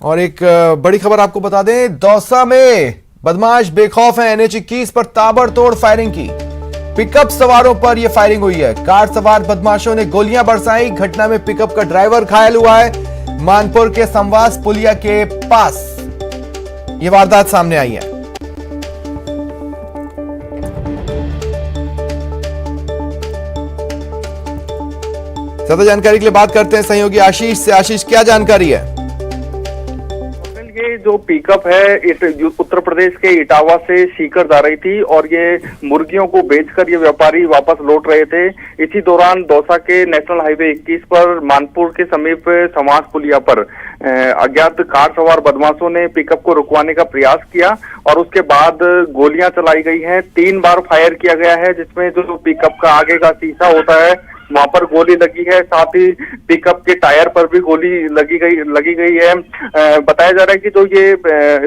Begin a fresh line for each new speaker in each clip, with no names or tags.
और एक बड़ी खबर आपको बता दें, दौसा में बदमाश बेखौफ हैं। NH-21 पर ताबड़तोड़ फायरिंग की। पिकअप सवारों पर यह फायरिंग हुई है। कार सवार बदमाशों ने गोलियां बरसाई। घटना में पिकअप का ड्राइवर घायल हुआ है। मानपुर के संवास पुलिया के पास यह वारदात सामने आई है। ज्यादा जानकारी के लिए बात करते हैं सहयोगी आशीष से। आशीष, क्या जानकारी है?
ये जो पिकअप है उत्तर प्रदेश के इटावा से सीकर जा रही थी और ये मुर्गियों को बेचकर ये व्यापारी वापस लौट रहे थे। इसी दौरान दौसा के नेशनल हाईवे 21 पर मानपुर के समीप समाज पुलिया पर अज्ञात कार सवार बदमाशों ने पिकअप को रुकवाने का प्रयास किया और उसके बाद गोलियां चलाई गई हैं। 3 बार फायर किया गया है, जिसमें जो पिकअप का आगे का शीशा होता है वहां पर गोली लगी है। साथ ही पिकअप के टायर पर भी गोली लगी गई है। बताया जा रहा है कि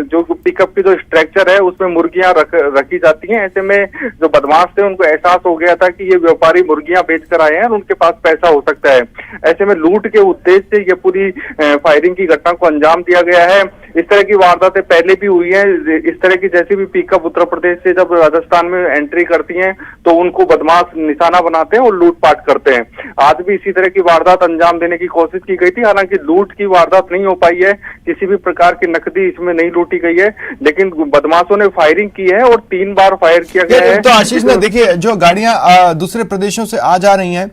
जो पिकअप की जो स्ट्रक्चर है उसमें मुर्गियां रखी जाती हैं। ऐसे में जो बदमाश थे उनको एहसास हो गया था कि ये व्यापारी मुर्गियां बेचकर आए हैं और उनके पास पैसा हो सकता है। ऐसे में लूट के उद्देश्य से ये पूरी फायरिंग की घटना को अंजाम दिया गया है। इस तरह की वारदातें पहले भी हुई हैं। इस तरह की जैसे भी पिकअप उत्तर प्रदेश से जब राजस्थान में एंट्री करती हैं तो उनको बदमाश निशाना बनाते हैं और लूटपाट करते हैं। आज भी इसी तरह की वारदात अंजाम देने की कोशिश की गई थी। हालांकि लूट की वारदात नहीं हो पाई है, किसी भी प्रकार की नकदी इसमें नहीं लूटी गई है, लेकिन बदमाशों ने फायरिंग की है और 3 बार फायर किया गया है।
तो आशीष ने देखिए, जो गाड़ियां दूसरे प्रदेशों से आ जा रही हैं,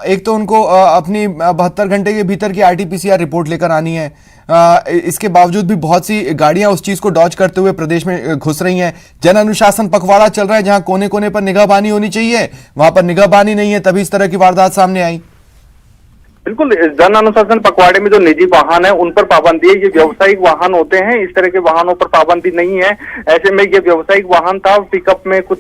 एक तो उनको अपनी 72 घंटे के भीतर की RT-PCR रिपोर्ट लेकर आनी है। इसके बावजूद भी बहुत सी गाड़ियां उस चीज को डॉज करते हुए प्रदेश में घुस रही हैं। जन अनुशासन पखवाड़ा चल रहा है, जहां कोने कोने पर निगाहबानी होनी चाहिए वहां पर निगाहबानी नहीं है, तभी इस तरह की वारदात सामने आई।
बिल्कुल, जन अनुशासन पखवाड़े में जो निजी वाहन है उन पर पाबंदी है। ये व्यावसायिक वाहन होते हैं, इस तरह के वाहनों पर पाबंदी नहीं है। ऐसे में ये व्यावसायिक वाहन था, पिकअप में कुछ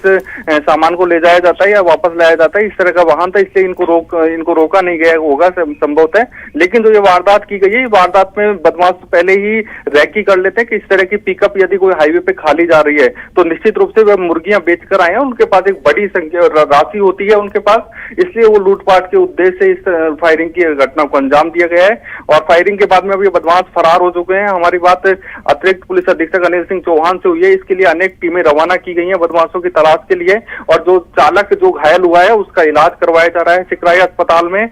सामान को ले जाया जाता है या वापस लाया जाता है, इस तरह का वाहन था, इसलिए इनको रोका नहीं गया होगा संभवतः। लेकिन जो ये वारदात की गई है, वारदात में बदमाश पहले ही रैकी कर लेते हैं कि इस तरह की पिकअप यदि कोई हाईवे पे खाली जा रही है तो निश्चित रूप से वह मुर्गियां बेचकर आए हैं। उनके पास एक बड़ी संख्या राशि होती है उनके पास, इसलिए वो लूटपाट के उद्देश्य से इस फायरिंग की घटना को अंजाम दिया गया है। और फायरिंग के बाद में अब ये बदमाश फरार हो चुके हैं। हमारी बात अतिरिक्त पुलिस अधीक्षक अनिल सिंह चौहान से हुई है। इसके लिए अनेक टीमें रवाना की गई हैं बदमाशों की तलाश के लिए, और जो चालक जो घायल हुआ है उसका इलाज करवाया जा रहा है सिकराई अस्पताल में।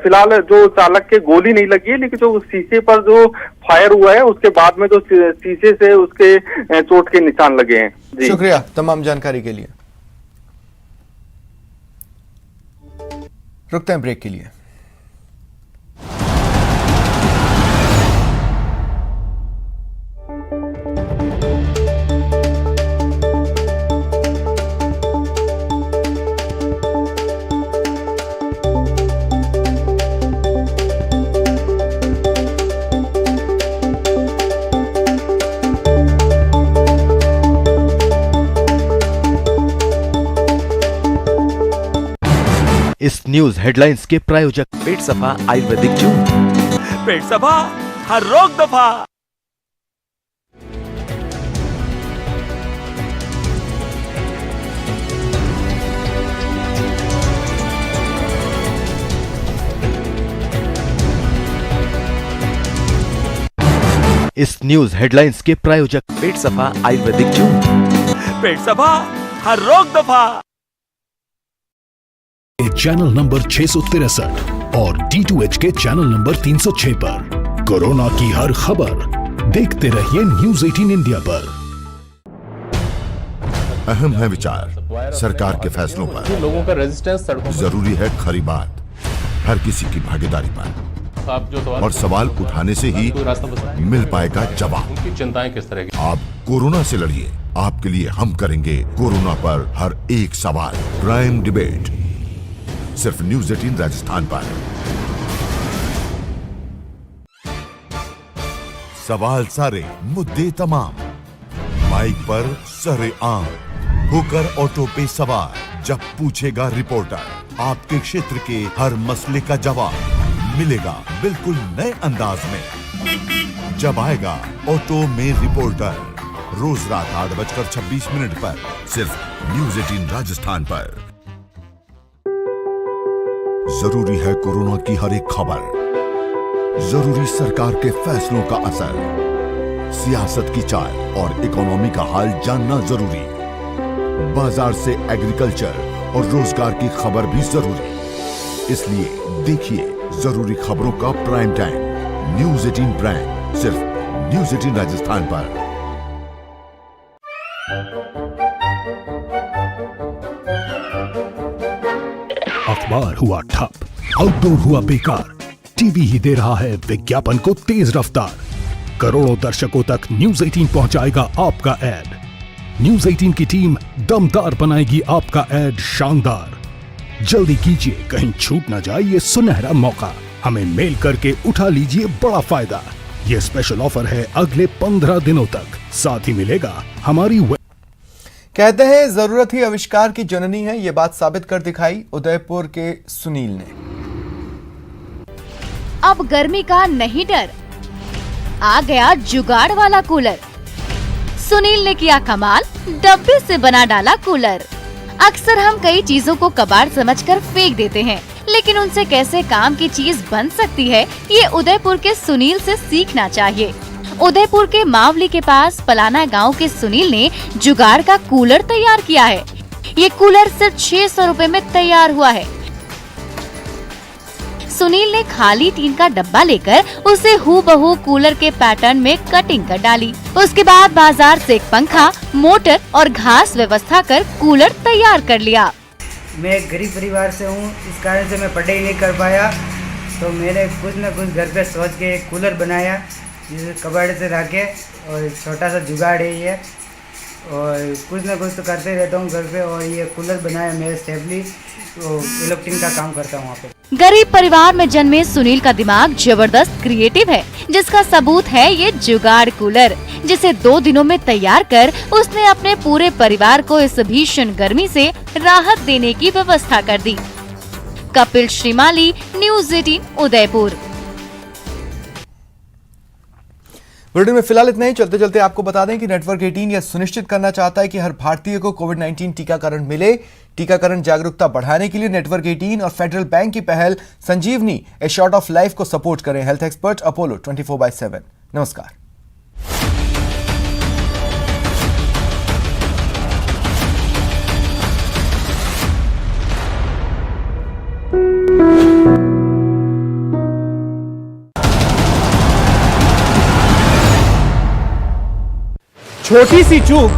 फिलहाल जो चालक के गोली नहीं लगी है, लेकिन जो शीशे पर जो फायर हुआ है उसके बाद में जो शीशे से उसके चोट के निशान लगे हैं।
शुक्रिया तमाम जानकारी के लिए। रुकते हैं ब्रेक के लिए।
इस न्यूज हेडलाइंस के प्रायोजक पेट सफा आयुर्वेदिक जूस। पेट सफा, हर रोग दफा। इस न्यूज हेडलाइंस के प्रायोजक पेट सफा आयुर्वेदिक जूस। पेट सफा, हर रोग दफा।
चैनल नंबर 663 और D2H के चैनल नंबर 306 पर कोरोना की हर खबर देखते रहिए न्यूज़ 18 इंडिया पर।
अहम है विचार सरकार के फैसलों पर,
लोगों का रेजिस्टेंस सड़कों पर।
जरूरी है खरी बात हर किसी की भागीदारी पर, और सवाल उठाने से ही मिल पाएगा जवाब।
उनकी चिंताएं किस तरह की?
आप कोरोना से लड़िए, आपके लिए हम करेंगे कोरोना पर हर एक सवाल। प्राइम डिबेट सिर्फ न्यूज़ 18 राजस्थान पर। सवाल सारे, मुद्दे तमाम, माइक पर सरे आम, होकर ऑटो पे सवार। जब पूछेगा रिपोर्टर आपके क्षेत्र के हर मसले का जवाब मिलेगा बिल्कुल नए अंदाज में। जब आएगा ऑटो में रिपोर्टर, रोज रात 8:26 पर सिर्फ न्यूज़ 18 राजस्थान पर। जरूरी है कोरोना की हर एक खबर, जरूरी सरकार के फैसलों का असर, सियासत की चाल और इकोनॉमी का हाल जानना जरूरी, बाजार से एग्रीकल्चर और रोजगार की खबर भी जरूरी। इसलिए देखिए जरूरी खबरों का प्राइम टाइम न्यूज 18 प्राइम, सिर्फ न्यूज 18 राजस्थान पर।
अखबार हुआ ठप, आउटडोर हुआ बेकार, टीवी ही दे रहा है विज्ञापन को तेज रफ्तार। करोड़ों दर्शकों तक न्यूज 18 पहुंचाएगा आपका एड। न्यूज 18 की टीम दमदार बनाएगी आपका एड शानदार। जल्दी कीजिए, कहीं छूट ना जाए ये सुनहरा मौका। हमें मेल करके उठा लीजिए बड़ा फायदा। ये स्पेशल ऑफर है अगले 15 दिनों तक। साथ ही मिलेगा हमारी
कहते हैं जरूरत ही आविष्कार की जननी है, ये बात साबित कर दिखाई उदयपुर के सुनील ने।
अब गर्मी का नहीं डर, आ गया जुगाड़ वाला कूलर। सुनील ने किया कमाल, डब्बे से बना डाला कूलर। अक्सर हम कई चीजों को कबाड़ समझकर फेंक देते हैं, लेकिन उनसे कैसे काम की चीज बन सकती है, ये उदयपुर के सुनील से सीखना चाहिए। उदयपुर के मावली के पास पलाना गांव के सुनील ने जुगाड़ का कूलर तैयार किया है। ये कूलर सिर्फ 600 रुपए में तैयार हुआ है। सुनील ने खाली टीन का डब्बा लेकर उसे हूबहू कूलर के पैटर्न में कटिंग कर डाली। उसके बाद बाजार से एक पंखा, मोटर और घास व्यवस्था कर कूलर तैयार कर लिया।
मैं एक गरीब परिवार से हूँ, इस कारण से मैं पढ़ाई नहीं कर पाया, तो मैंने कुछ न कुछ घर पे सोच के एक कूलर बनाया, जिसे कबाड़ से रखे, और छोटा सा जुगाड़ है ये, और कुछ न कुछ तो करते रहता हूँ घर पे। और ये कूलर बनाया मैं स्टेबली, तो इलेक्ट्रिक का काम करता हूँ वहाँ पे।
गरीब परिवार में जन्मे सुनील का दिमाग जबरदस्त क्रिएटिव है, जिसका सबूत है ये जुगाड़ कूलर, जिसे 2 दिनों में तैयार कर उसने अपने पूरे परिवार को इस भीषण गर्मी से राहत देने की व्यवस्था कर दी। कपिल श्रीमाली, न्यूज 18 उदयपुर।
बुलेटिन में फिलहाल इतना ही। चलते चलते आपको बता दें कि नेटवर्क 18 यह सुनिश्चित करना चाहता है कि हर भारतीय को कोविड-19 टीकाकरण मिले। टीकाकरण जागरूकता बढ़ाने के लिए नेटवर्क 18 और फेडरल बैंक की पहल संजीवनी ए शॉट ऑफ लाइफ को सपोर्ट करें। Health expert Apollo 24/7। नमस्कार।
छोटी सी चूक